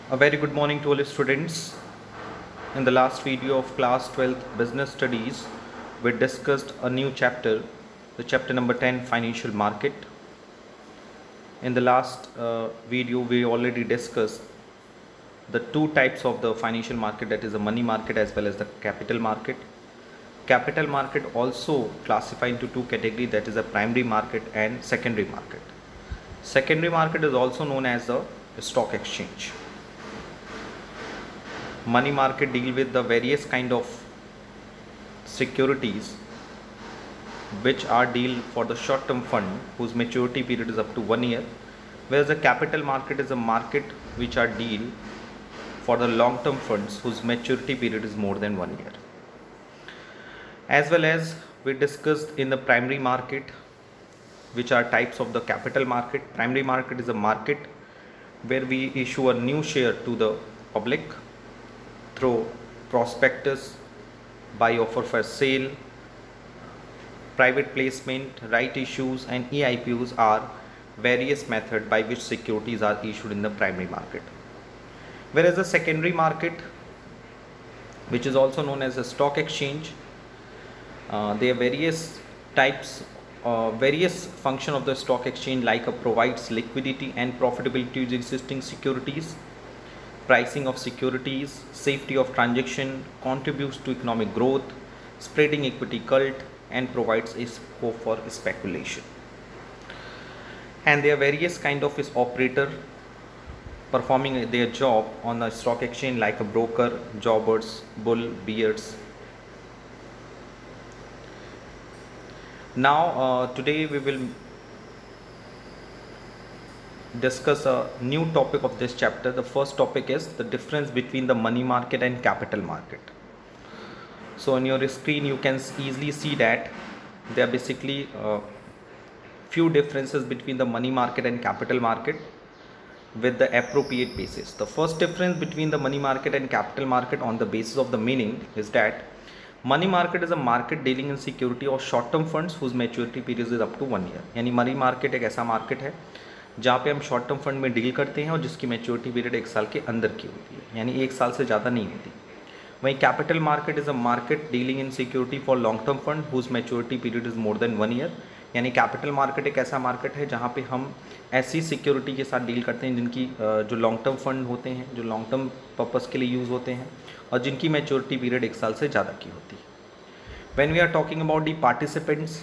A very good morning to all students. In the last video of class 12th business studies, we discussed a new chapter, the chapter number 10, financial market. In the last video, we already discussed the two types of the financial market, that is the money market as well as the capital market. Capital market also classified into two categories, that is a primary market and secondary market. Secondary market is also known as the stock exchange. Money market deal with the various kind of securities which are deal for the short term fund whose maturity period is up to 1 year, whereas the capital market is a market which are deal for the long term funds whose maturity period is more than 1 year. As well as we discussed in the primary market, which are types of the capital market. Primary market is a market where we issue a new share to the public through prospectus, buy offer for sale, private placement, right issues and EIPOs are various methods by which securities are issued in the primary market. Whereas the secondary market, which is also known as a stock exchange, there are various types, various function of the stock exchange, like provides liquidity and profitability to existing securities, pricing of securities, safety of transaction, contributes to economic growth, spreading equity cult, and provides a scope for speculation. And there are various kind of operator performing their job on the stock exchange, like a broker, jobbers, bull, bears. Now today we will discuss a new topic of this chapter. The first topic is the difference between the money market and capital market. So on your screen you can easily see that there are basically few differences between the money market and capital market with the appropriate basis. The first difference between the money market and capital market on the basis of the meaning is that money market is a market dealing in security और short term funds whose maturity period is up to 1 year. यानी money market एक ऐसा market है जहाँ पे हम short term fund में deal करते हैं और जिसकी मैच्योरिटी पीरियड 1 साल के अंदर की होती है, यानी 1 साल से ज़्यादा नहीं होती. वहीं capital market is a market dealing in security for long term fund whose maturity period is more than 1 year. यानी कैपिटल मार्केट एक ऐसा मार्केट है जहाँ पे हम ऐसी सिक्योरिटी के साथ डील करते हैं जिनकी जो लॉन्ग टर्म फंड होते हैं, जो लॉन्ग टर्म पर्पज़ के लिए यूज़ होते हैं और जिनकी मैच्योरिटी पीरियड 1 साल से ज़्यादा की होती है. When we are talking about the participants,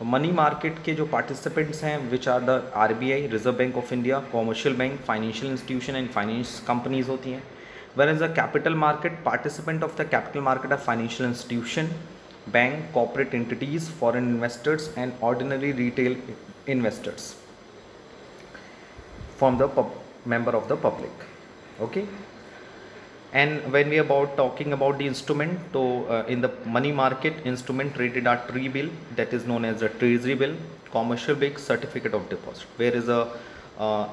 money market के जो पार्टिसिपेंट्स हैं which are the RBI, reserve bank of India, commercial bank, financial institution and finance companies होती हैं. whereas the capital market, participant of the capital market are financial institution, bank, corporate entities, foreign investors and ordinary retail investors from the member of the public. Okay. And when we are talking about the instrument, so in the money market, instrument traded are T-bill, that is known as a treasury bill, commercial bill, certificate of deposit. Whereas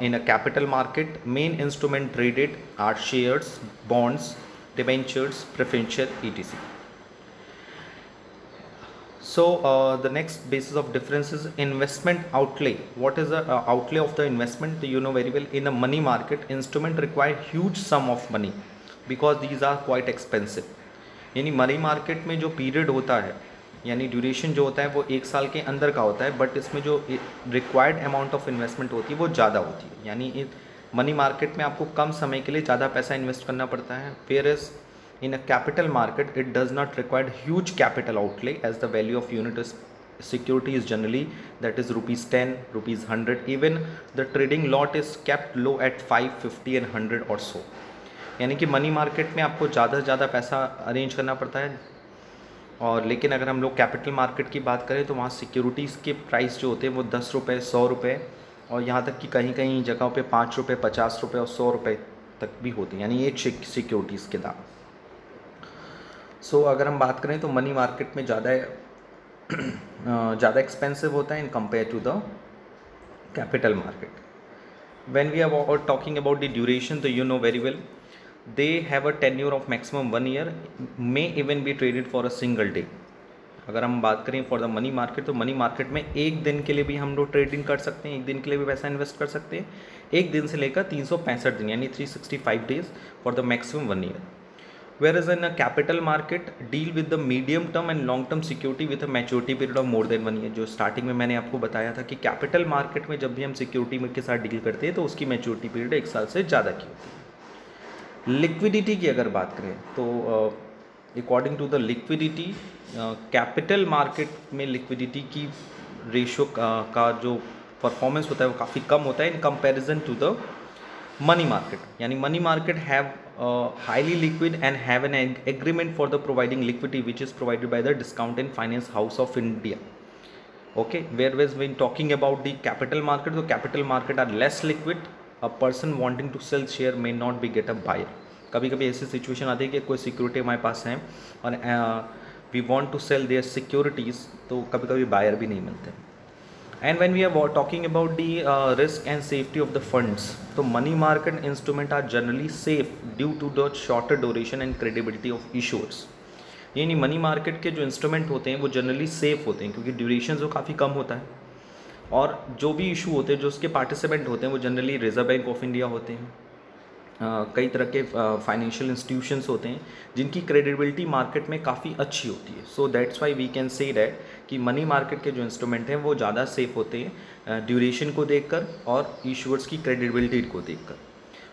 in a capital market, main instrument traded are shares, bonds, debentures, preferential, etc. So the next basis of difference is investment outlay. What is the outlay of the investment? You know very well, in a money market, instrument require huge sum of money because these are quite expensive. यानी money market में जो period होता है, यानी duration जो होता है वो 1 साल के अंदर का होता है, बट इसमें जो रिक्वायर्ड अमाउंट ऑफ इन्वेस्टमेंट होती है वो ज़्यादा होती है. यानी मनी मार्केट में आपको कम समय के लिए ज़्यादा पैसा इन्वेस्ट करना पड़ता है. Whereas in a capital market it does not required huge capital outlay as the value of unit security is generally that is ₹10, ₹100. Even the trading lot is kept low at 5, 50 and 100 or so. यानी कि money market में आपको ज़्यादा से ज़्यादा पैसा arrange करना पड़ता है. और लेकिन अगर हम लोग कैपिटल मार्केट की बात करें तो वहाँ सिक्योरिटीज़ के प्राइस जो होते हैं वो ₹10, ₹100 और यहाँ तक कि कहीं कहीं जगहों पे ₹5, ₹50 और ₹100 तक भी होते हैं, यानी एक सिक्योरिटीज़ के दाम. सो अगर हम बात करें तो मनी मार्केट में ज़्यादा एक्सपेंसिव होता है in compare to the capital market. When we are talking about the duration, तो you know very well they have a tenure of maximum 1 year, may even be traded for a single day. अगर हम बात करें for the money market, तो money market में एक दिन के लिए भी हम लोग ट्रेडिंग कर सकते हैं, एक दिन के लिए भी पैसा इन्वेस्ट कर सकते हैं, एक दिन से लेकर 365 दिन यानी 365 days for the maximum 1 year. Whereas in a capital market deal with the medium term and long term security with a maturity period of more than 1 year। जो स्टार्टिंग में मैंने आपको बताया था कि कैपिटल मार्केट में जब भी हम सिक्योरिटी के साथ डील करते हैं तो उसकी मैच्योरिटी पीरियड 1 साल से ज़्यादा की होती है। लिक्विडिटी की अगर बात करें तो according to the liquidity, capital market में लिक्विडिटी की रेशो का जो परफॉर्मेंस होता है वो काफ़ी कम होता है in comparison to the money market. यानी money market have highly liquid and have an agreement for the providing liquidity which is provided by the discount and finance house of India. Okay, whereas when talking about the capital market, the capital market are less liquid. A person wanting to sell share may not be get a buyer. कभी कभी ऐसी situation आती है कि कोई security हमारे पास है और we want to sell their securities, तो कभी कभी बायर भी नहीं मिलते। And when we are talking about the risk and safety of the funds, so money market instruments are generally safe due to the shorter duration and credibility of issuers। यानी money market के जो instrument होते हैं वो generally safe होते हैं क्योंकि duration जो काफ़ी कम होता है, और जो भी इशू होते हैं जो उसके पार्टिसिपेंट होते हैं वो generally reserve bank of India होते हैं, कई तरह के फाइनेंशियल इंस्टीट्यूशंस होते हैं जिनकी क्रेडिबिलिटी मार्केट में काफ़ी अच्छी होती है। So that's why we can say that कि मनी मार्केट के जो इंस्ट्रूमेंट हैं वो ज़्यादा सेफ होते हैं ड्यूरेशन को देखकर और इशूअर्स की क्रेडिबिलिटी को देखकर।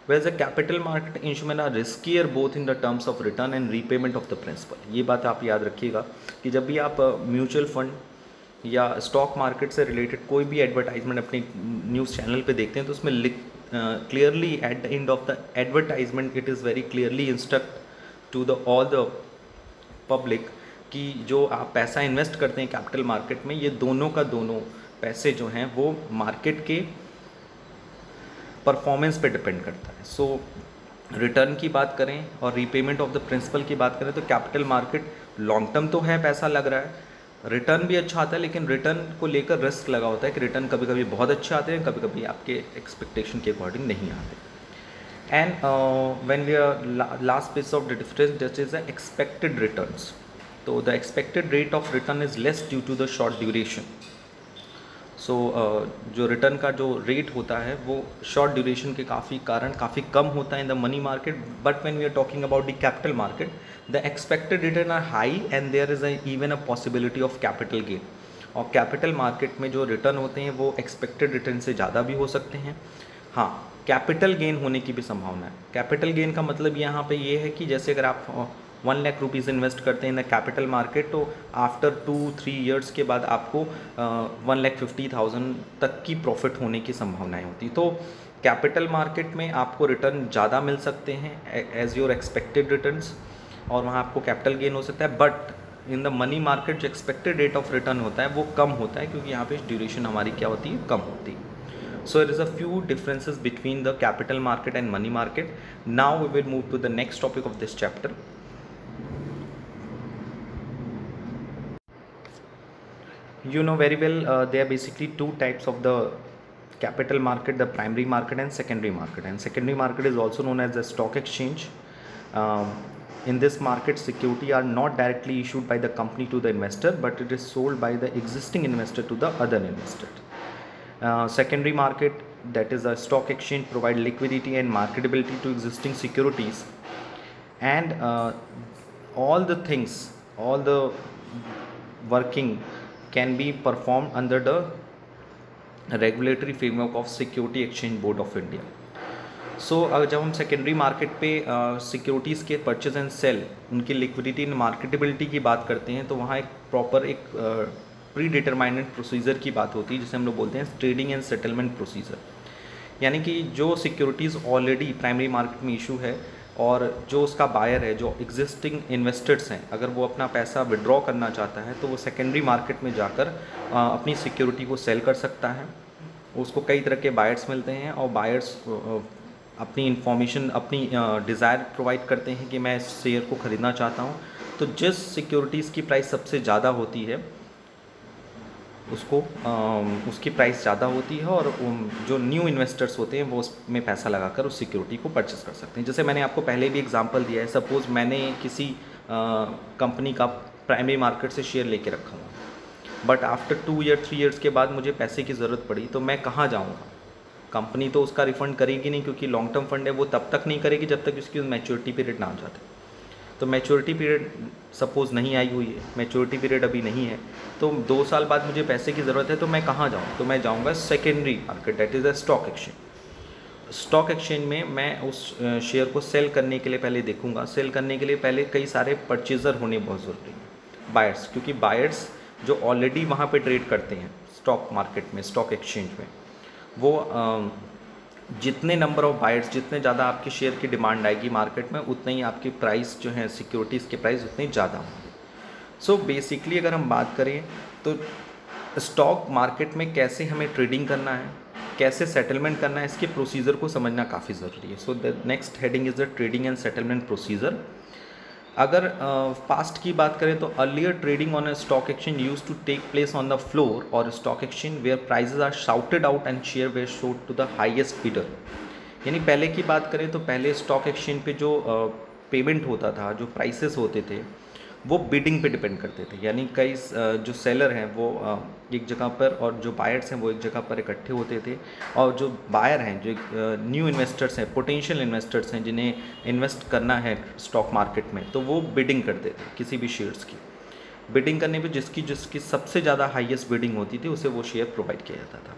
Whereas a capital market instrument are riskier both in the terms of return and repayment of the principal। ये बात आप याद रखिएगा कि जब भी आप म्यूचुअल फंड या स्टॉक मार्केट से रिलेटेड कोई भी एडवर्टाइजमेंट अपने न्यूज़ चैनल पे देखते हैं तो उसमें clearly at the end of the advertisement it is very clearly instruct to the all the public कि जो आप पैसा इन्वेस्ट करते हैं कैपिटल मार्केट में, ये दोनों का दोनों पैसे जो हैं वो मार्केट के परफॉर्मेंस पे डिपेंड करता है। सो रिटर्न की बात करें और रीपेमेंट ऑफ द प्रिंसिपल की बात करें तो कैपिटल मार्केट लॉन्ग टर्म तो है, पैसा लग रहा है, रिटर्न भी अच्छा आता है, लेकिन रिटर्न को लेकर रिस्क लगा होता है कि रिटर्न कभी कभी बहुत अच्छे आते हैं, कभी कभी आपके एक्सपेक्टेशन के अकॉर्डिंग नहीं आते। And when we are last piece of the difference that is the expected returns. तो the expected rate of return is less due to the short duration. So जो रिटर्न का जो रेट होता है वो शॉर्ट ड्यूरेशन के कारण काफ़ी कम होता है in the money market, but when we are talking about the capital market the expected return are high and there is even a possibility of capital gain. और कैपिटल मार्केट में जो return होते हैं वो एक्सपेक्टेड रिटर्न से ज़्यादा भी हो सकते हैं। हाँ, कैपिटल गेन होने की भी संभावना है। कैपिटल गेन का मतलब यहाँ पे ये है कि जैसे अगर आप 1 लाख रुपीज़ इन्वेस्ट करते हैं इन द कैपिटल मार्केट तो आफ्टर 2-3 ईयर्स के बाद आपको 1,50,000 तक की प्रॉफिट होने की संभावनाएं होती। तो कैपिटल मार्केट में आपको रिटर्न ज़्यादा मिल सकते हैं एज योर एक्सपेक्टेड रिटर्न्स, और वहाँ आपको कैपिटल गेन हो सकता है। But in the money market जो एक्सपेक्टेड रेट ऑफ रिटर्न होता है वो कम होता है क्योंकि यहाँ पे ड्यूरेशन हमारी क्या होती है, कम होती है। So there is a few differences between the capital market and money market. Now we will move to the next topic of this chapter. You know very well there are basically two types of the capital market, the primary market and secondary market. And secondary market is also known as the stock exchange. In this market, security are not directly issued by the company to the investor, but it is sold by the existing investor to the other investor. Secondary market, that is a stock exchange, provide liquidity and marketability to existing securities, and all the things, all the working can be performed under the regulatory framework of Security Exchange Board of India. सो जब हम secondary market पे securities के purchase and cell, उनकी liquidity and marketability की बात करते हैं तो वहाँ एक प्रॉपर एक प्री डिटरमाइंड प्रोसीजर की बात होती है जिसे हम लोग बोलते हैं ट्रेडिंग एंड सेटलमेंट प्रोसीजर। यानी कि जो सिक्योरिटीज़ ऑलरेडी प्राइमरी मार्केट में इशू है और जो उसका बायर है, जो एग्जिस्टिंग इन्वेस्टर्स हैं, अगर वो अपना पैसा विड्रॉ करना चाहता है तो वो सेकेंडरी मार्केट में जाकर अपनी सिक्योरिटी को सेल कर सकता है। उसको कई तरह के बायर्स मिलते हैं और बायर्स अपनी इंफॉर्मेशन, अपनी डिज़ायर प्रोवाइड करते हैं कि मैं इस शेयर को ख़रीदना चाहता हूँ। तो जिस सिक्योरिटीज़ की प्राइस सबसे ज़्यादा होती है उसको उसकी प्राइस ज़्यादा होती है और जो न्यू इन्वेस्टर्स होते हैं वो उसमें पैसा लगाकर उस सिक्योरिटी को परचेस कर सकते हैं। जैसे मैंने आपको पहले भी एग्जांपल दिया है, सपोज़ मैंने किसी कंपनी का प्राइमरी मार्केट से शेयर लेके रखा हूँ, बट आफ्टर 2 ईयर 3 ईयर्स के बाद मुझे पैसे की ज़रूरत पड़ी तो मैं कहाँ जाऊँगा? कंपनी तो उसका रिफ़ंड करेगी नहीं, क्योंकि लॉन्ग टर्म फंड है, वो तब तक नहीं करेगी जब तक उसकी मैच्योरिटी पीरियड ना आ जाते। तो मैच्योरिटी पीरियड सपोज़ नहीं आई हुई है, मैच्योरिटी पीरियड अभी नहीं है, तो 2 साल बाद मुझे पैसे की ज़रूरत है, तो मैं कहाँ जाऊँ? तो मैं जाऊँगा secondary market, that is a stock exchange. Stock exchange में मैं उस शेयर को सेल करने के लिए पहले देखूंगा। सेल करने के लिए पहले कई सारे परचेज़र होने बहुत ज़रूरी हैं, बायर्स, क्योंकि बायर्स जो ऑलरेडी वहाँ पे ट्रेड करते हैं स्टॉक मार्केट में, स्टॉक एक्सचेंज में, वो जितने नंबर ऑफ बायर्स, जितने ज़्यादा आपके शेयर की डिमांड आएगी मार्केट में, उतने ही आपकी प्राइस जो है सिक्योरिटीज़ के प्राइस उतने ज़्यादा होंगे। सो बेसिकली अगर हम बात करें तो स्टॉक मार्केट में कैसे हमें ट्रेडिंग करना है, कैसे सेटलमेंट करना है, इसके प्रोसीजर को समझना काफ़ी ज़रूरी है। So the next heading is the trading and settlement procedure. अगर पास्ट की बात करें तो earlier trading on a stock exchange use to take place on the floor और stock exchange where prices are shouted out and share were showed to the highest bidder. यानी पहले की बात करें तो पहले स्टॉक एक्सचेंज पे जो पेमेंट होता था, जो प्राइसेस होते थे, वो बिडिंग पे डिपेंड करते थे। यानी कई जो सेलर हैं वो एक जगह पर और जो बायर्स हैं वो एक जगह पर इकट्ठे होते थे, और जो बायर हैं, जो न्यू इन्वेस्टर्स हैं, पोटेंशियल इन्वेस्टर्स हैं जिन्हें इन्वेस्ट करना है स्टॉक मार्केट में, तो वो बिडिंग करते थे किसी भी शेयर्स की। बिडिंग करने पे जिसकी सबसे ज़्यादा हाईएस्ट बिडिंग होती थी उसे वो शेयर प्रोवाइड किया जाता था।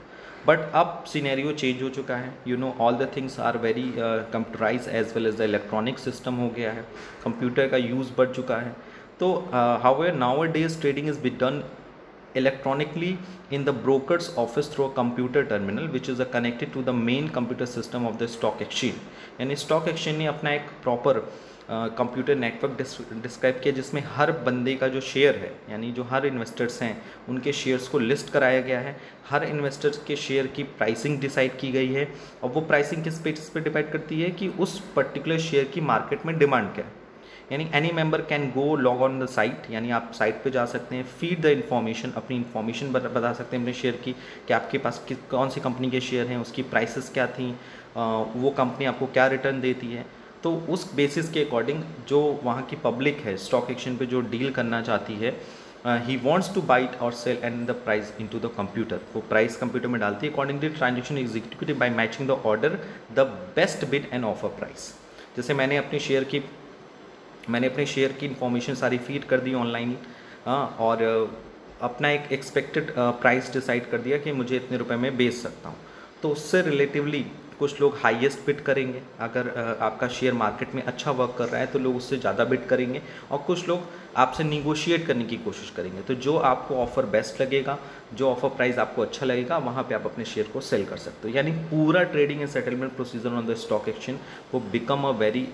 बट अब सिनेरियो चेंज हो चुका है, you know all the things are very computerize as well as the electronic system हो गया है, कंप्यूटर का यूज़ बढ़ चुका है। तो however nowadays trading is be done electronically in the broker's office through a computer terminal which is connected to the main computer system of the stock exchange। यानी stock exchange ने अपना एक proper computer network describe किया जिसमें हर बंदे का जो share है, यानी जो हर इन्वेस्टर्स हैं उनके शेयर्स को लिस्ट कराया गया है, हर इन्वेस्टर्स के शेयर की प्राइसिंग डिसाइड की गई है, और वो प्राइसिंग किस बेसिस पे डिपेंड करती है कि उस पर्टिकुलर शेयर की मार्केट में डिमांड क्या है। यानी any member can go log on the site, यानी आप साइट पे जा सकते हैं, फीड द इन्फॉर्मेशन, अपनी इन्फॉर्मेशन बता सकते हैं अपने शेयर की, कि आपके पास कौन सी कंपनी के शेयर हैं, उसकी प्राइसेस क्या थी, वो कंपनी आपको क्या रिटर्न देती है। तो उस बेसिस के अकॉर्डिंग जो वहाँ की पब्लिक है स्टॉक एक्सचेंज पे जो डील करना चाहती है, ही वॉन्ट्स टू बाइट और sell and the price into the computer, वो प्राइस कंप्यूटर में डालती है accordingly transaction executive by matching the order the best bid and offer price. जैसे मैंने अपने शेयर की इन्फॉर्मेशन सारी फीड कर दी ऑनलाइन, और अपना एक एक्सपेक्टेड प्राइस डिसाइड कर दिया कि मुझे इतने रुपए में बेच सकता हूँ। तो उससे रिलेटिवली कुछ लोग हाईएस्ट बिड करेंगे, अगर आपका शेयर मार्केट में अच्छा वर्क कर रहा है तो लोग उससे ज़्यादा बिड करेंगे, और कुछ लोग आपसे निगोशिएट करने की कोशिश करेंगे। तो जो आपको ऑफ़र बेस्ट लगेगा, जो ऑफ़र प्राइस आपको अच्छा लगेगा, वहाँ पे आप अपने शेयर को सेल कर सकते हो। यानी पूरा trading and settlement procedure on the stock exchange वो बिकम अ वेरी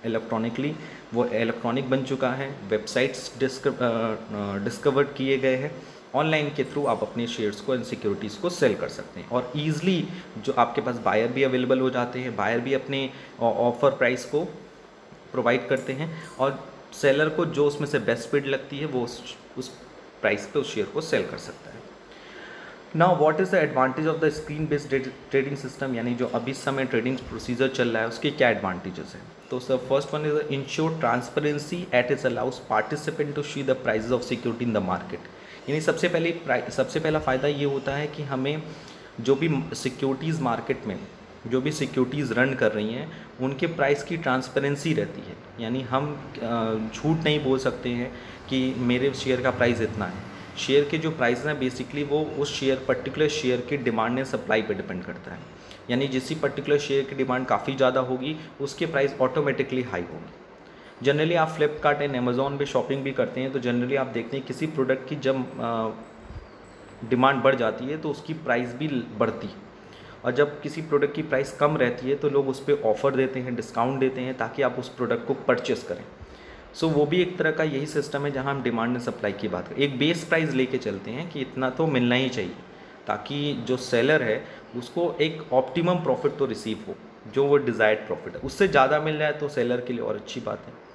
इलेक्ट्रॉनिकली, वो इलेक्ट्रॉनिक बन चुका है। वेबसाइट्स डिस्कवर्ड किए गए हैं, ऑनलाइन के थ्रू आप अपने शेयर्स को एंड सिक्योरिटीज़ को सेल कर सकते हैं, और ईजिली जो आपके पास बायर भी अवेलेबल हो जाते हैं, बायर भी अपने ऑफ़र प्राइस को प्रोवाइड करते हैं, और सेलर को जो उसमें से बेस्ट बिड लगती है वो उस प्राइस पे उस शेयर को सेल कर सकता है। Now what is the advantage of the screen based trading system, यानी जो अभी समय ट्रेडिंग प्रोसीजर चल रहा है उसके क्या एडवांटेजेस हैं। तो sir first one is ensure transparency at is allows participant to see the prices of security in the market. यानी सबसे पहला फ़ायदा ये होता है कि हमें जो भी सिक्योरिटीज़ मार्केट में जो भी सिक्योरिटीज़ रन कर रही हैं उनके प्राइस की ट्रांसपेरेंसी रहती है। यानी हम झूठ नहीं बोल सकते हैं कि मेरे शेयर का प्राइस इतना है। शेयर के जो प्राइस हैं बेसिकली वो उस पर्टिकुलर शेयर की डिमांड एंड सप्लाई पे डिपेंड करता है। यानी जिस पर्टिकुलर शेयर की डिमांड काफ़ी ज़्यादा होगी उसके प्राइस ऑटोमेटिकली हाई होगी। जनरली आप फ्लिपकार्ट एंड अमेज़ॉन पे शॉपिंग भी करते हैं तो जनरली आप देखते हैं किसी प्रोडक्ट की जब डिमांड बढ़ जाती है तो उसकी प्राइस भी बढ़ती है, और जब किसी प्रोडक्ट की प्राइस कम रहती है तो लोग उस पर ऑफ़र देते हैं, डिस्काउंट देते हैं ताकि आप उस प्रोडक्ट को परचेस करें। सो वो भी एक तरह का यही सिस्टम है जहाँ हम डिमांड एंड सप्लाई की बात करें। एक बेस प्राइस लेके चलते हैं कि इतना तो मिलना ही चाहिए ताकि जो सेलर है उसको एक ऑप्टिमम प्रॉफिट तो रिसीव हो, जो वो डिज़ायर्ड प्रॉफिट है। उससे ज़्यादा मिल रहा है तो सेलर के लिए और अच्छी बात है।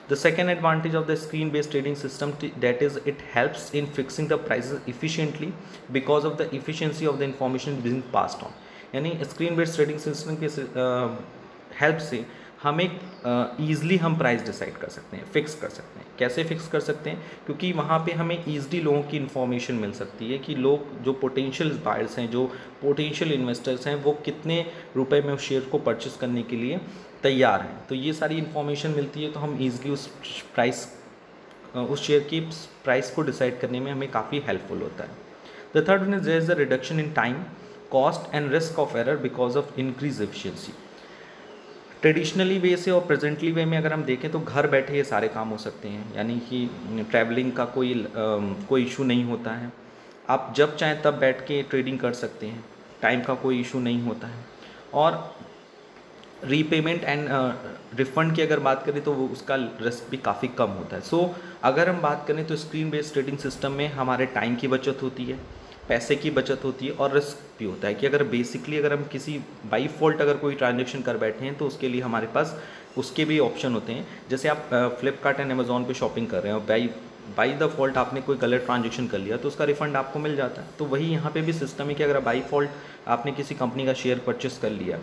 The second advantage of the screen-based trading system that is it helps in fixing the prices efficiently because of the efficiency of the information being passed on। यानी स्क्रीन बेस्ड ट्रेडिंग सिस्टम के help से हम एक easily हम price decide कर सकते हैं, fix कर सकते हैं। कैसे फिक्स कर सकते हैं? क्योंकि वहाँ पे हमें ईज़िली लोगों की इन्फॉर्मेशन मिल सकती है कि लोग जो पोटेंशियल बायर्स हैं, जो पोटेंशियल इन्वेस्टर्स हैं, वो कितने रुपए में उस शेयर को परचेस करने के लिए तैयार हैं। तो ये सारी इन्फॉर्मेशन मिलती है, तो हम ईज़िली उस शेयर की प्राइस को डिसाइड करने में हमें काफ़ी हेल्पफुल होता है। The third one is there is a reduction in time, cost and risk of error because of increase efficiency. Traditionally way से और प्रेजेंटली वे में अगर हम देखें तो घर बैठे ये सारे काम हो सकते हैं, यानी कि ट्रैवलिंग का कोई इशू नहीं होता है। आप जब चाहें तब बैठ के ट्रेडिंग कर सकते हैं, टाइम का कोई इशू नहीं होता है। और रीपेमेंट एंड रिफ़ंड की अगर बात करें तो वो उसका रिस्क भी काफ़ी कम होता है। सो अगर हम बात करें तो स्क्रीन बेस्ड ट्रेडिंग सिस्टम में हमारे टाइम की बचत होती है, पैसे की बचत होती है और रिस्क भी होता है कि अगर हम किसी बाई फॉल्ट अगर कोई ट्रांजेक्शन कर बैठे हैं तो उसके लिए हमारे पास उसके भी ऑप्शन होते हैं। जैसे आप फ्लिपकार्ट एंड अमेज़ॉन पे शॉपिंग कर रहे हो, बाई द फॉल्ट आपने कोई गलत ट्रांजेक्शन कर लिया तो उसका रिफंड आपको मिल जाता है। तो वही यहाँ पे भी सिस्टम है कि अगर बाई फॉल्ट आपने किसी कंपनी का शेयर परचेस कर लिया,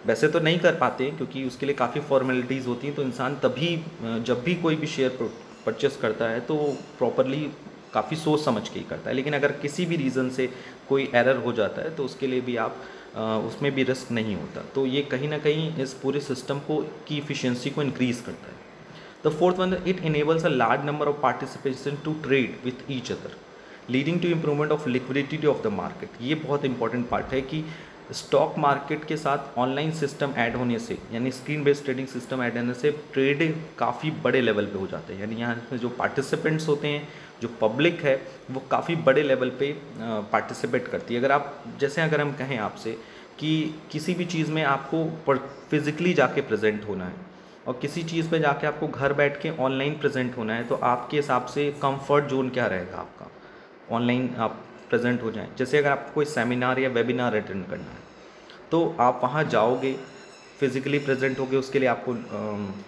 वैसे तो नहीं कर पाते क्योंकि उसके लिए काफ़ी फॉर्मेलिटीज़ होती हैं, तो इंसान तभी जब भी कोई भी शेयर परचेस करता है तो प्रॉपरली काफ़ी सोच समझ के ही करता है। लेकिन अगर किसी भी रीज़न से कोई एरर हो जाता है तो उसके लिए भी उसमें भी रिस्क नहीं होता। तो ये कहीं ना कहीं इस पूरे सिस्टम की इफ़िशियंसी को इंक्रीज़ करता है। The fourth one, it enables a large number of participation to trade with each other leading to improvement of liquidity of the market. ये बहुत इंपॉर्टेंट पार्ट है कि स्टॉक मार्केट के साथ ऑनलाइन सिस्टम ऐड होने से, यानी screen based trading system add होने से ट्रेडिंग काफ़ी बड़े लेवल पे हो जाते हैं। यानी यहाँ पे जो पार्टिसिपेंट्स होते हैं, जो पब्लिक है, वो काफ़ी बड़े लेवल पे पार्टिसिपेट करती है। अगर हम कहें आपसे कि किसी भी चीज़ में आपको फिज़िकली जाके प्रेजेंट होना है और किसी चीज़ पे जाके आपको घर बैठ के ऑनलाइन प्रेजेंट होना है, तो आपके हिसाब से कंफर्ट जोन क्या रहेगा आपका? ऑनलाइन आप प्रेजेंट हो जाएं। जैसे अगर आपको कोई सेमिनार या वेबिनार अटेंड करना है तो आप वहाँ जाओगे, फिज़िकली प्रेजेंट होगे, उसके लिए आपको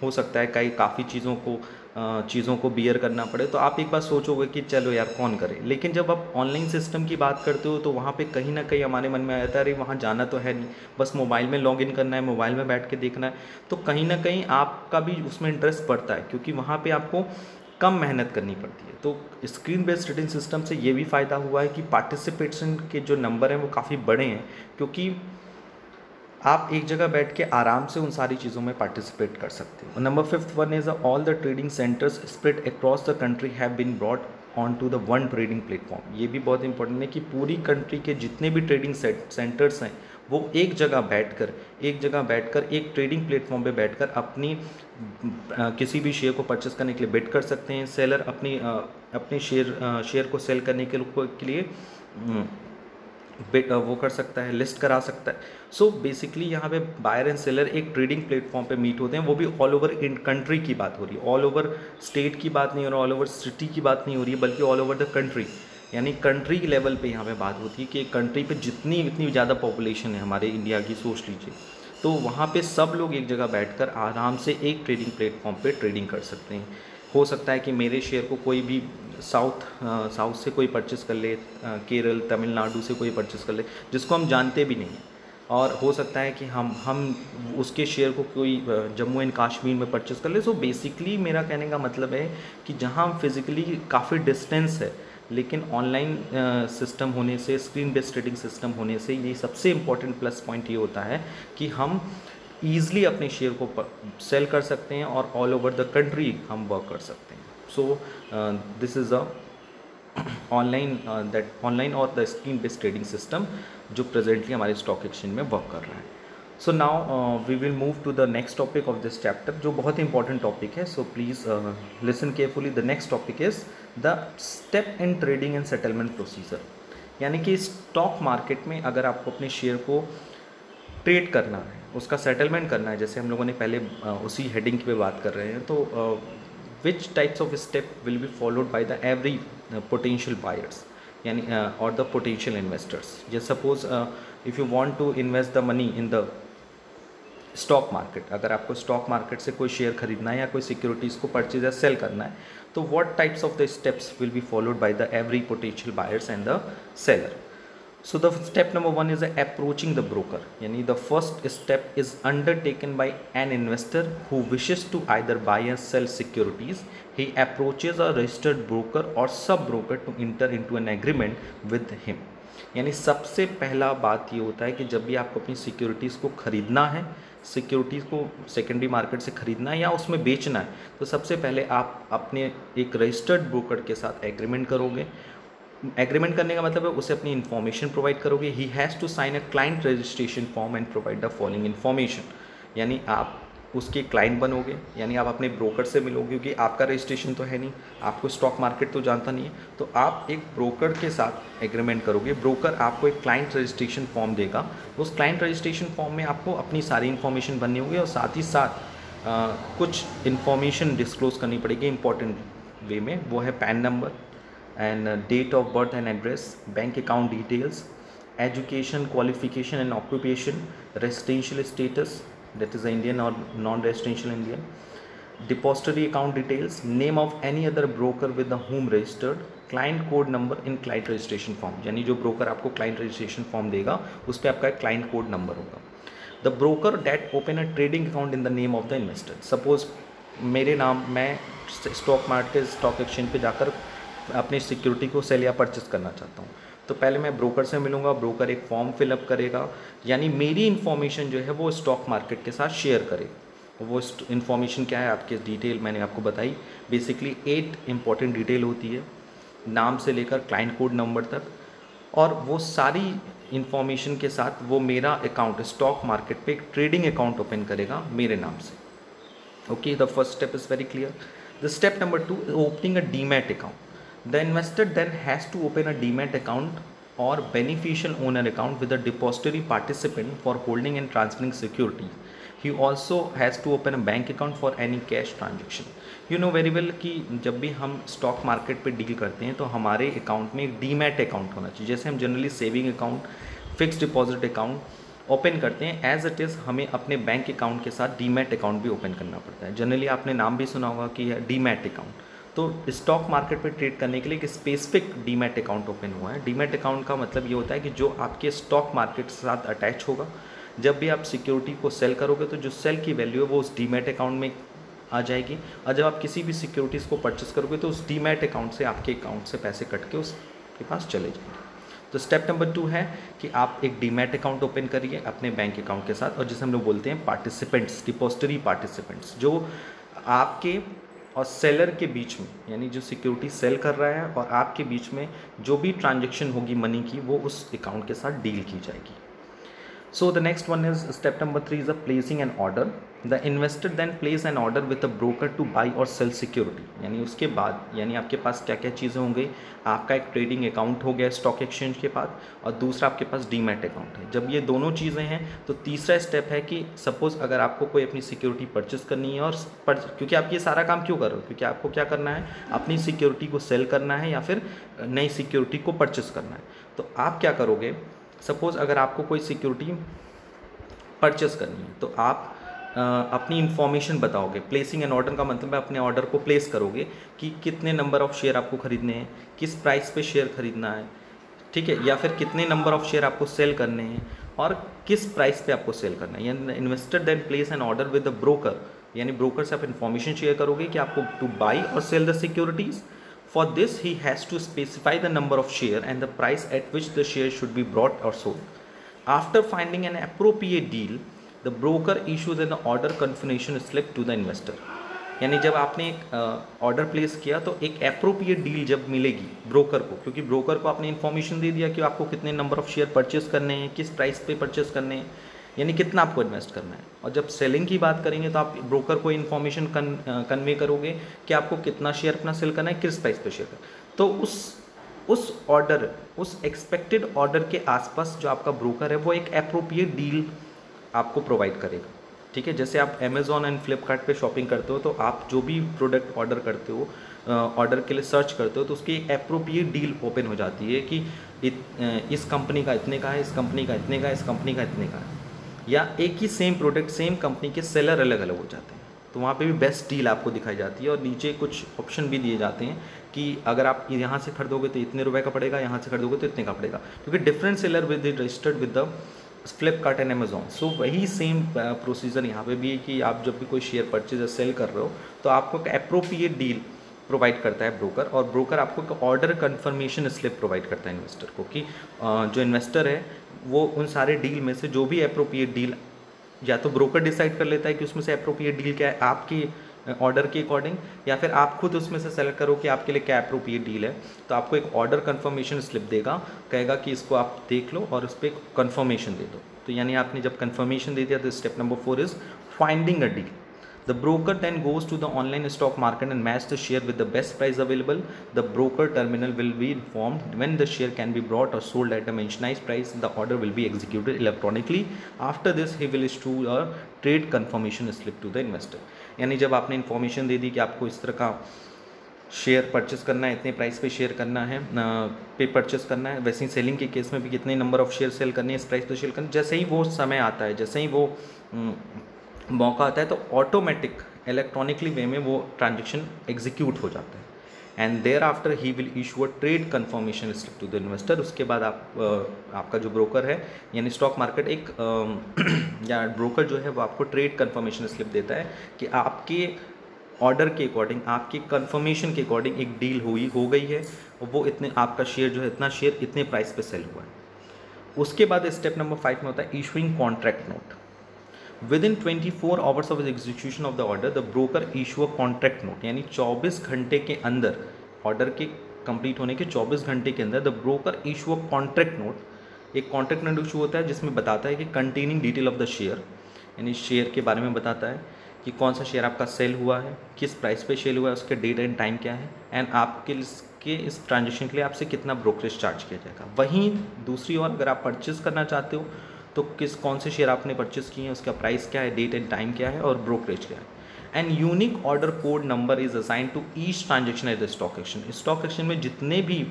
हो सकता है काफ़ी चीज़ों को बियर करना पड़े, तो आप एक बार सोचोगे कि चलो यार कौन करे। लेकिन जब आप ऑनलाइन सिस्टम की बात करते हो तो वहाँ पे कहीं ना कहीं हमारे मन में आता है अरे वहाँ जाना तो है नहीं, बस मोबाइल में लॉग इन करना है, मोबाइल में बैठ के देखना है। तो कहीं ना कहीं आपका भी उसमें इंटरेस्ट बढ़ता है क्योंकि वहाँ पर आपको कम मेहनत करनी पड़ती है। तो स्क्रीन बेस्ड ट्रेडिंग सिस्टम से ये भी फ़ायदा हुआ है कि पार्टिसिपेशन के जो नंबर हैं वो काफ़ी बड़े हैं, क्योंकि आप एक जगह बैठ के आराम से उन सारी चीज़ों में पार्टिसिपेट कर सकते हो। Number fifth one is all the trading centres spread across the country have been brought on to the one trading platform. ये भी बहुत इंपॉर्टेंट है कि पूरी कंट्री के जितने भी ट्रेडिंग सेंटर्स हैं वो एक जगह बैठकर एक ट्रेडिंग प्लेटफॉर्म पे बैठकर अपनी किसी भी शेयर को परचेस करने के लिए बिड कर सकते हैं। सेलर अपने शेयर को सेल करने के लिए वो कर सकता है, लिस्ट करा सकता है। सो बेसिकली यहाँ पे बायर एंड सेलर एक ट्रेडिंग प्लेटफॉर्म पे मीट होते हैं, वो भी ऑल ओवर इन कंट्री की बात हो रही है, ऑल ओवर स्टेट की बात नहीं हो रही, ऑल ओवर सिटी की बात नहीं हो रही है, बल्कि ऑल ओवर द कंट्री, यानी कंट्री लेवल पे यहाँ पे बात होती है कि कंट्री पे इतनी ज़्यादा पॉपुलेशन है हमारे इंडिया की, सोच लीजिए, तो वहाँ पे सब लोग एक जगह बैठकर आराम से एक ट्रेडिंग प्लेटफॉर्म पे ट्रेडिंग कर सकते हैं। हो सकता है कि मेरे शेयर को कोई भी साउथ से कोई परचेस कर ले, केरल तमिलनाडु से कोई परचेस कर ले जिसको हम जानते भी नहीं हैं, और हो सकता है कि हम उसके शेयर को कोई जम्मू एंड कश्मीर में परचेस कर ले। सो बेसिकली मेरा कहने का मतलब है कि जहाँ फिज़िकली काफ़ी डिस्टेंस है, लेकिन ऑनलाइन सिस्टम होने से, स्क्रीन बेस्ड ट्रेडिंग सिस्टम होने से ये सबसे इम्पॉर्टेंट प्लस पॉइंट ये होता है कि हम ईज़िली अपने शेयर को सेल कर सकते हैं और ऑल ओवर द कंट्री हम वर्क कर सकते हैं। So this is a online और the screen based trading system जो प्रेजेंटली हमारे स्टॉक एक्सचेंज में वर्क कर रहा है। So now we will move to the next topic of this chapter, जो बहुत इंपॉर्टेंट टॉपिक है। So please listen carefully. The next topic is the step in trading and settlement procedure. यानी कि stock market में अगर आपको अपने share को ट्रेड करना है, उसका सेटलमेंट करना है, जैसे हम लोगों ने पहले उसी हेडिंग पे बात कर रहे हैं, तो which types of step will be followed by the every potential buyers, यानी or the potential investors. Just suppose if you want to invest the money in the stock market, अगर आपको स्टॉक मार्केट से कोई share खरीदना है या कोई securities को परचेज या सेल करना है, तो what types of the steps will be followed by the every potential buyers and the seller. So the step number one is approaching the broker. Yani the first step is undertaken by an investor who wishes to either buy or sell securities. He approaches a registered broker or sub broker to enter into an agreement with him. यानी सबसे पहला बात ये होता है कि जब भी आपको अपनी सिक्योरिटीज़ को ख़रीदना है, सिक्योरिटीज़ को सेकेंडरी मार्केट से ख़रीदना है या उसमें बेचना है, तो सबसे पहले आप अपने एक रजिस्टर्ड ब्रोकर के साथ एग्रीमेंट करोगे. एग्रीमेंट करने का मतलब है उसे अपनी इन्फॉर्मेशन प्रोवाइड करोगे. He has to sign a client registration form and provide the following information. यानी आप उसके क्लाइंट बनोगे, यानी आप अपने ब्रोकर से मिलोगे, क्योंकि आपका रजिस्ट्रेशन तो है नहीं, आपको स्टॉक मार्केट तो जानता नहीं है, तो आप एक ब्रोकर के साथ एग्रीमेंट करोगे. ब्रोकर आपको एक क्लाइंट रजिस्ट्रेशन फॉर्म देगा. उस क्लाइंट रजिस्ट्रेशन फॉर्म में आपको अपनी सारी इन्फॉर्मेशन भरनी होगी और साथ ही साथ कुछ इन्फॉर्मेशन डिस्क्लोज करनी पड़ेगी इंपॉर्टेंट वे में. वो है pan number and date of birth and address, bank account details, education, qualification and occupation, residential status, that is Indian or non-residential Indian, depository account details, name of any other broker with the whom registered, client code number in client registration form. यानी जो broker आपको client registration form देगा उस पर आपका client code number होगा. The broker that open a trading account in the name of the investor. Suppose मेरे नाम, मैं स्टॉक मार्केट स्टॉक एक्सचेंज पे जाकर अपनी सिक्योरिटी को सेल या परचेस करना चाहता हूँ, तो पहले मैं ब्रोकर से मिलूंगा. ब्रोकर एक फॉर्म फिलअप करेगा, यानी मेरी इन्फॉर्मेशन जो है वो स्टॉक मार्केट के साथ शेयर करेगा. वो इन्फॉर्मेशन क्या है, आपके डिटेल मैंने आपको बताई. बेसिकली 8 इंपॉर्टेंट डिटेल होती है, नाम से लेकर क्लाइंट कोड नंबर तक, और वो सारी इन्फॉर्मेशन के साथ वो मेरा अकाउंट स्टॉक मार्केट पे एक ट्रेडिंग अकाउंट ओपन करेगा मेरे नाम से. Okay, the first step is very clear. The step number 2, opening a demat account. The investor then has to open a demat account or beneficial owner account with a depository participant for holding and transferring securities. He also has to open a bank account for any cash transaction. You know very well कि जब भी हम stock market पे deal करते हैं तो हमारे account में एक डीमैट अकाउंट होना चाहिए. जैसे हम generally saving account, fix deposit account open करते हैं, एज इट इज़ हमें अपने बैंक अकाउंट के साथ डीमैट अकाउंट भी ओपन करना पड़ता है. जनरली आपने नाम भी सुना होगा कि डीमैट अकाउंट. तो स्टॉक मार्केट पे ट्रेड करने के लिए एक स्पेसिफिक डीमैट अकाउंट ओपन हुआ है. डीमैट अकाउंट का मतलब ये होता है कि जो आपके स्टॉक मार्केट के साथ अटैच होगा. जब भी आप सिक्योरिटी को सेल करोगे तो जो सेल की वैल्यू है वो उस डीमैट अकाउंट में आ जाएगी, और जब आप किसी भी सिक्योरिटीज़ को परचेस करोगे तो उस डीमैट अकाउंट से आपके अकाउंट से पैसे कट के उसके पास चले जाएंगे. तो स्टेप नंबर 2 है कि आप एक डीमैट अकाउंट ओपन करिए अपने बैंक अकाउंट के साथ, और जिसे हम लोग बोलते हैं पार्टिसिपेंट्स, डिपॉजिटरी पार्टिसिपेंट्स, जो आपके और सेलर के बीच में, यानी जो सिक्योरिटी सेल कर रहा है और आपके बीच में जो भी ट्रांजैक्शन होगी मनी की, वो उस अकाउंट के साथ डील की जाएगी. So the next one is step number 3 is a placing an order. The investor then place an order with a broker to buy और सेल सिक्योरिटी. यानी उसके बाद, यानी आपके पास क्या क्या चीज़ें होंगी, आपका एक ट्रेडिंग अकाउंट हो गया स्टॉक एक्सचेंज के पास, और दूसरा आपके पास डीमैट अकाउंट है. जब ये दोनों चीज़ें हैं तो तीसरा स्टेप है कि सपोज़ अगर आपको कोई अपनी सिक्योरिटी परचेस करनी है, और क्योंकि आप ये सारा काम क्यों कर रहे हो, क्योंकि आपको क्या करना है, अपनी सिक्योरिटी को सेल करना है या फिर नई सिक्योरिटी को परचेस करना है. तो आप क्या करोगे, सपोज़ अगर आपको कोई सिक्योरिटी परचेस करनी है तो आप अपनी इन्फॉर्मेशन बताओगे. प्लेसिंग एन ऑर्डर का मतलब है अपने ऑर्डर को प्लेस करोगे कि कितने नंबर ऑफ़ शेयर आपको खरीदने हैं, किस प्राइस पे शेयर खरीदना है, ठीक है, या फिर कितने नंबर ऑफ़ शेयर आपको सेल करने हैं और किस प्राइस पे आपको सेल करना है. यानी investor then place an order with the broker, यानी ब्रोकर से आप इन्फॉर्मेशन शेयर करोगे कि आपको टू बाई और sell the securities. For this, he has to specify the number of share and the price at which the share should be bought or sold. After finding an appropriate deal, the broker issues an order confirmation slip to the investor. यानी जब आपने एक order place किया तो एक appropriate deal जब मिलेगी broker को, क्योंकि ब्रोकर को आपने इन्फॉर्मेशन दे दिया कि आपको कितने नंबर ऑफ़ शेयर परचेस करने हैं, किस प्राइस पे परचेस करने हैं, यानी कितना आपको इन्वेस्ट करना है. और जब सेलिंग की बात करेंगे तो आप ब्रोकर को इन्फॉर्मेशन कन्वे करोगे कि आपको कितना शेयर अपना सेल करना है, किस प्राइस पे शेयर करना है. तो उस ऑर्डर, उस एक्सपेक्टेड ऑर्डर के आसपास जो आपका ब्रोकर है वो एक अप्रोप्रिएट डील आपको प्रोवाइड करेगा. ठीक है, जैसे आप अमेज़ॉन एंड फ्लिपकार्ट पे शॉपिंग करते हो तो आप जो भी प्रोडक्ट ऑर्डर करते हो, ऑर्डर के लिए सर्च करते हो, तो उसकी अप्रोप्रिएट डील ओपन हो जाती है कि इस कंपनी का इतने का है, इस कंपनी का इतने का है, इस कंपनी का इतने का है. या एक ही सेम प्रोडक्ट सेम कंपनी के सेलर अलग अलग हो जाते हैं. तो वहाँ पे भी बेस्ट डील आपको दिखाई जाती है और नीचे कुछ ऑप्शन भी दिए जाते हैं कि अगर आप यहाँ से खरीदोगे तो इतने रुपए का पड़ेगा, यहाँ से खरीदोगे तो इतने का पड़ेगा, क्योंकि different seller with registered with the Flipkart and Amazon. So वही सेम प्रोसीजर यहाँ पे भी है कि आप जब भी कोई शेयर परचेज या सेल कर रहे हो तो आपको एक अप्रोप्रिएट डील प्रोवाइड करता है ब्रोकर, और ब्रोकर आपको एक ऑर्डर कन्फर्मेशन स्लिप प्रोवाइड करता है इन्वेस्टर को कि जो इन्वेस्टर है वो उन सारे डील में से जो भी अप्रोप्रिएट डील, या तो ब्रोकर डिसाइड कर लेता है कि उसमें से अप्रोप्रिएट डील क्या है आपकी ऑर्डर के अकॉर्डिंग, या फिर आप खुद उसमें से सेलेक्ट करो कि आपके लिए क्या अप्रोप्रिएट डील है। तो आपको एक ऑर्डर कन्फर्मेशन स्लिप देगा, कहेगा कि इसको आप देख लो और उस पर कन्फर्मेशन दे दो। तो यानी आपने जब कन्फर्मेशन दे दिया तो step number 4 is finding a deal. The broker then goes to the online stock market and match the share with the best price available. The broker terminal will be informed when the share can be bought or sold at a mentioned price. The order will be executed electronically. After this, he will issue a trade confirmation slip to the investor. यानी जब आपने information दे दी कि आपको इस तरह का share purchase करना है, इतने प्राइस पे शेयर करना है, पे परचेस करना है, वैसे ही सेलिंग के केस में भी कितने नंबर ऑफ शेयर सेल करनी है, इस प्राइस पे सेल करना है, जैसे ही वो समय आता है, जैसे ही वो मौका आता है तो ऑटोमेटिक इलेक्ट्रॉनिकली वे में वो ट्रांजेक्शन एग्जीक्यूट हो जाता है। And thereafter he will issue a trade confirmation slip to the investor. उसके बाद आपका जो ब्रोकर है यानी स्टॉक मार्केट एक या ब्रोकर जो है वो आपको ट्रेड कन्फर्मेशन स्लिप देता है कि आपके ऑर्डर के अकॉर्डिंग, आपके कन्फर्मेशन के अकॉर्डिंग एक डील हो गई है और वो इतने, आपका शेयर जो है इतना शेयर इतने प्राइस पे सेल हुआ है। उसके बाद स्टेप नंबर 5 में होता है issuing contract note. Within 24 hours of the execution of the order, the broker issue a contract note। यानी 24 घंटे के अंदर, ऑर्डर के कंप्लीट होने के 24 घंटे के अंदर the broker issue a contract note. एक कॉन्ट्रैक्ट नोट इशू होता है जिसमें बताता है कि containing detail of the share, यानी शेयर के बारे में बताता है कि कौन सा शेयर आपका सेल हुआ है, किस प्राइस पे सेल हुआ है, उसके डेट एंड टाइम क्या है, एंड आपके इस ट्रांजेक्शन के लिए आपसे कितना ब्रोकरेज चार्ज किया जाएगा। वहीं दूसरी ओर अगर आप परचेस करना चाहते हो तो कौन से शेयर आपने परचेस किए हैं, उसका प्राइस क्या है, डेट एंड टाइम क्या है और ब्रोकरेज क्या है। And unique order code number is assign to each transaction at the stock exchange. Stock exchange में जितने भी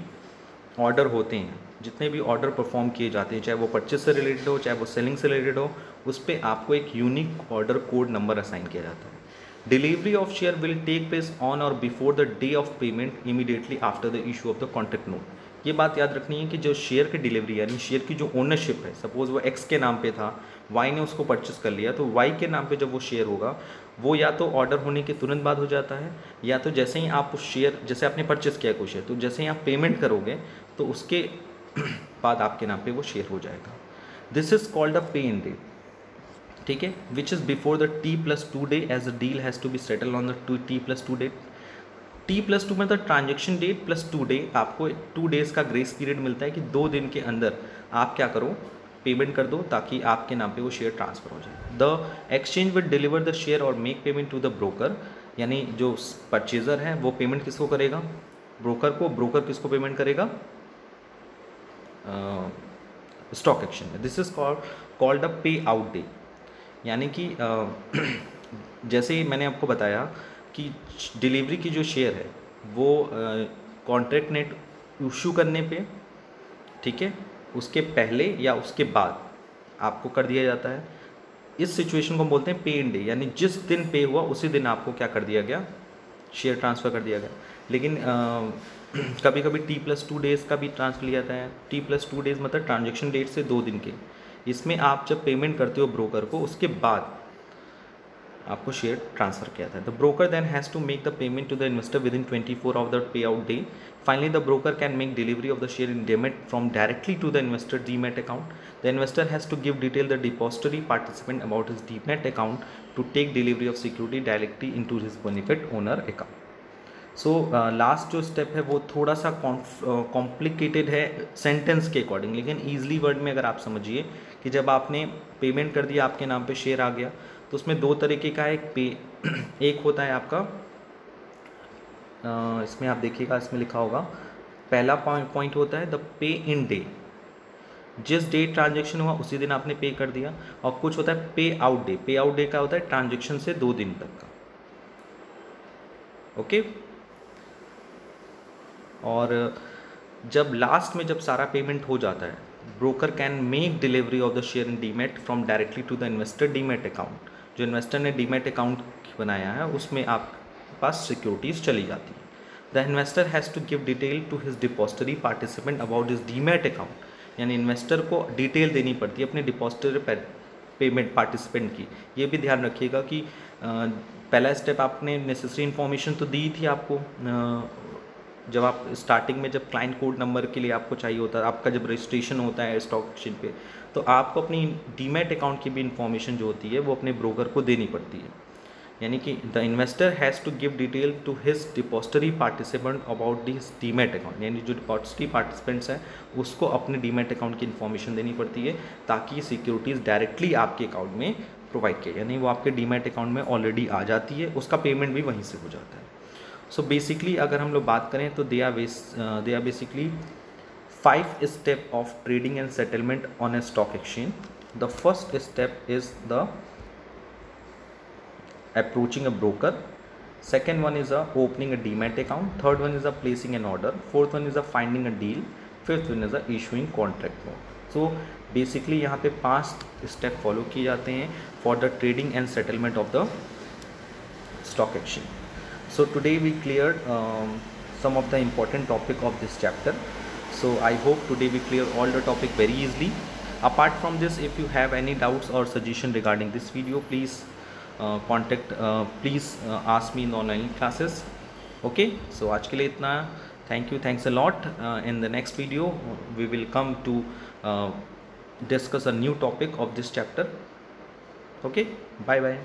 ऑर्डर होते हैं, जितने भी ऑर्डर परफॉर्म किए जाते हैं, चाहे वो परचेस से रिलेटेड हो, चाहे वो सेलिंग से रिलेटेड हो, उस पर आपको एक unique order code number assign किया जाता है। Delivery of share will take place on और before the day of payment immediately after the issue of the contract note. ये बात याद रखनी है कि जो शेयर की डिलीवरी यानी शेयर की जो ओनरशिप है, सपोज वो एक्स के नाम पे था, वाई ने उसको परचेस कर लिया, तो वाई के नाम पे जब वो शेयर होगा वो या तो ऑर्डर होने के तुरंत बाद हो जाता है, या तो जैसे ही आप उस शेयर, जैसे आपने परचेस किया कोई शेयर, तो जैसे ही आप पेमेंट करोगे तो उसके बाद आपके नाम पे वो शेयर हो जाएगा। दिस इज कॉल्ड अ पे इन डे, ठीक है, which is before the T+2 day as the deal has to be settle on the T+2 date. T+2 मतलब ट्रांजेक्शन डेट प्लस 2 डे, आपको 2 डेज़ का ग्रेस पीरियड मिलता है कि 2 दिन के अंदर आप क्या करो, पेमेंट कर दो ताकि आपके नाम पे वो शेयर ट्रांसफ़र हो जाए। The exchange will deliver the share और make payment to the broker. यानी जो परचेजर है वो पेमेंट किसको करेगा, ब्रोकर को, ब्रोकर किसको पेमेंट करेगा, स्टॉक एक्सचेंज में। दिस इज कॉल्ड अ पे आउट डे। यानी कि जैसे ही मैंने आपको बताया कि डिलीवरी की जो शेयर है वो कॉन्ट्रैक्ट नेट इशू करने पे, ठीक है, उसके पहले या उसके बाद आपको कर दिया जाता है। इस सिचुएशन को बोलते हैं पे इन डे, यानी जिस दिन पे हुआ उसी दिन आपको क्या कर दिया गया, शेयर ट्रांसफ़र कर दिया गया। लेकिन कभी कभी T+2 डेज़ का भी ट्रांसफ़र लिया जाता है। T+2 डेज़ मतलब ट्रांजेक्शन डेट से 2 दिन के, इसमें आप जब पेमेंट करते हो ब्रोकर को उसके बाद आपको शेयर ट्रांसफर किया था। The broker then has to make the payment to the investor within 24 of the payout day. Finally the broker can make delivery of the share in demat from directly to the investor demat account. The investor has to give detail the depository participant about his demat account to take delivery of security directly into his benefit owner account. So last जो step है वो थोड़ा सा complicated है sentence के according, लेकिन easily word में अगर आप समझिए कि जब आपने पेमेंट कर दिया, आपके नाम पे शेयर आ गया, तो उसमें 2 तरीके का है पे। एक होता है आपका, इसमें आप देखिएगा, इसमें लिखा होगा, पहला पॉइंट होता है द पे इन डे, जिस डे ट्रांजेक्शन हुआ उसी दिन आपने पे कर दिया। और कुछ होता है पे आउट डे। पे आउट डे का होता है ट्रांजेक्शन से 2 दिन तक का, ओके। और जब लास्ट में जब सारा पेमेंट हो जाता है, broker can make delivery of the share in demat from directly to the investor demat account. जो इन्वेस्टर ने डीमैट अकाउंट बनाया है उसमें आपके पास सिक्योरिटीज़ चली जाती है। The investor has to give detail to his depository participant about his demat account, यानी इन्वेस्टर को डिटेल देनी पड़ती है अपने डिपॉजिटरी पेमेंट पार्टिसिपेंट की। ये भी ध्यान रखिएगा कि पहला स्टेप आपने नेसेसरी इन्फॉर्मेशन तो दी थी आपको, जब आप स्टार्टिंग में जब क्लाइंट कोड नंबर के लिए आपको चाहिए होता है, आपका जब रजिस्ट्रेशन होता है स्टॉक एक्सचेंज पे, तो आपको अपनी डीमैट अकाउंट की भी इन्फॉर्मेशन जो होती है वो अपने ब्रोकर को देनी पड़ती है। यानी कि the investor has to give detail to his depository participant about this demat account, यानी जो डिपॉजिटरी पार्टिसिपेंट्स हैं उसको अपने डीमैट अकाउंट की इन्फॉर्मेशन देनी पड़ती है ताकि सिक्योरिटीज़ डायरेक्टली आपके अकाउंट में प्रोवाइड किए, यानी वो आपके डीमैट अकाउंट में ऑलरेडी आ जाती है, उसका पेमेंट भी वहीं से हो जाता है। सो बेसिकली अगर हम लोग बात करें तो they are basically 5 step of trading and settlement on a stock exchange. The first step is the approaching a broker, second one is opening a demat account, third one is placing an order, fourth one is finding a deal, fifth one is issuing contract note. So basically यहाँ पे 5 step follow किए जाते हैं for the trading and settlement of the stock exchange. So today we cleared some of the important topic of this chapter. So I hope today we clear all the topic very easily. Apart from this, if you have any doubts or suggestion regarding this video, please ask me in online classes. Okay, so आज के लिए इतना, thanks a lot. In the next video we will come to discuss a new topic of this chapter. Okay, bye bye.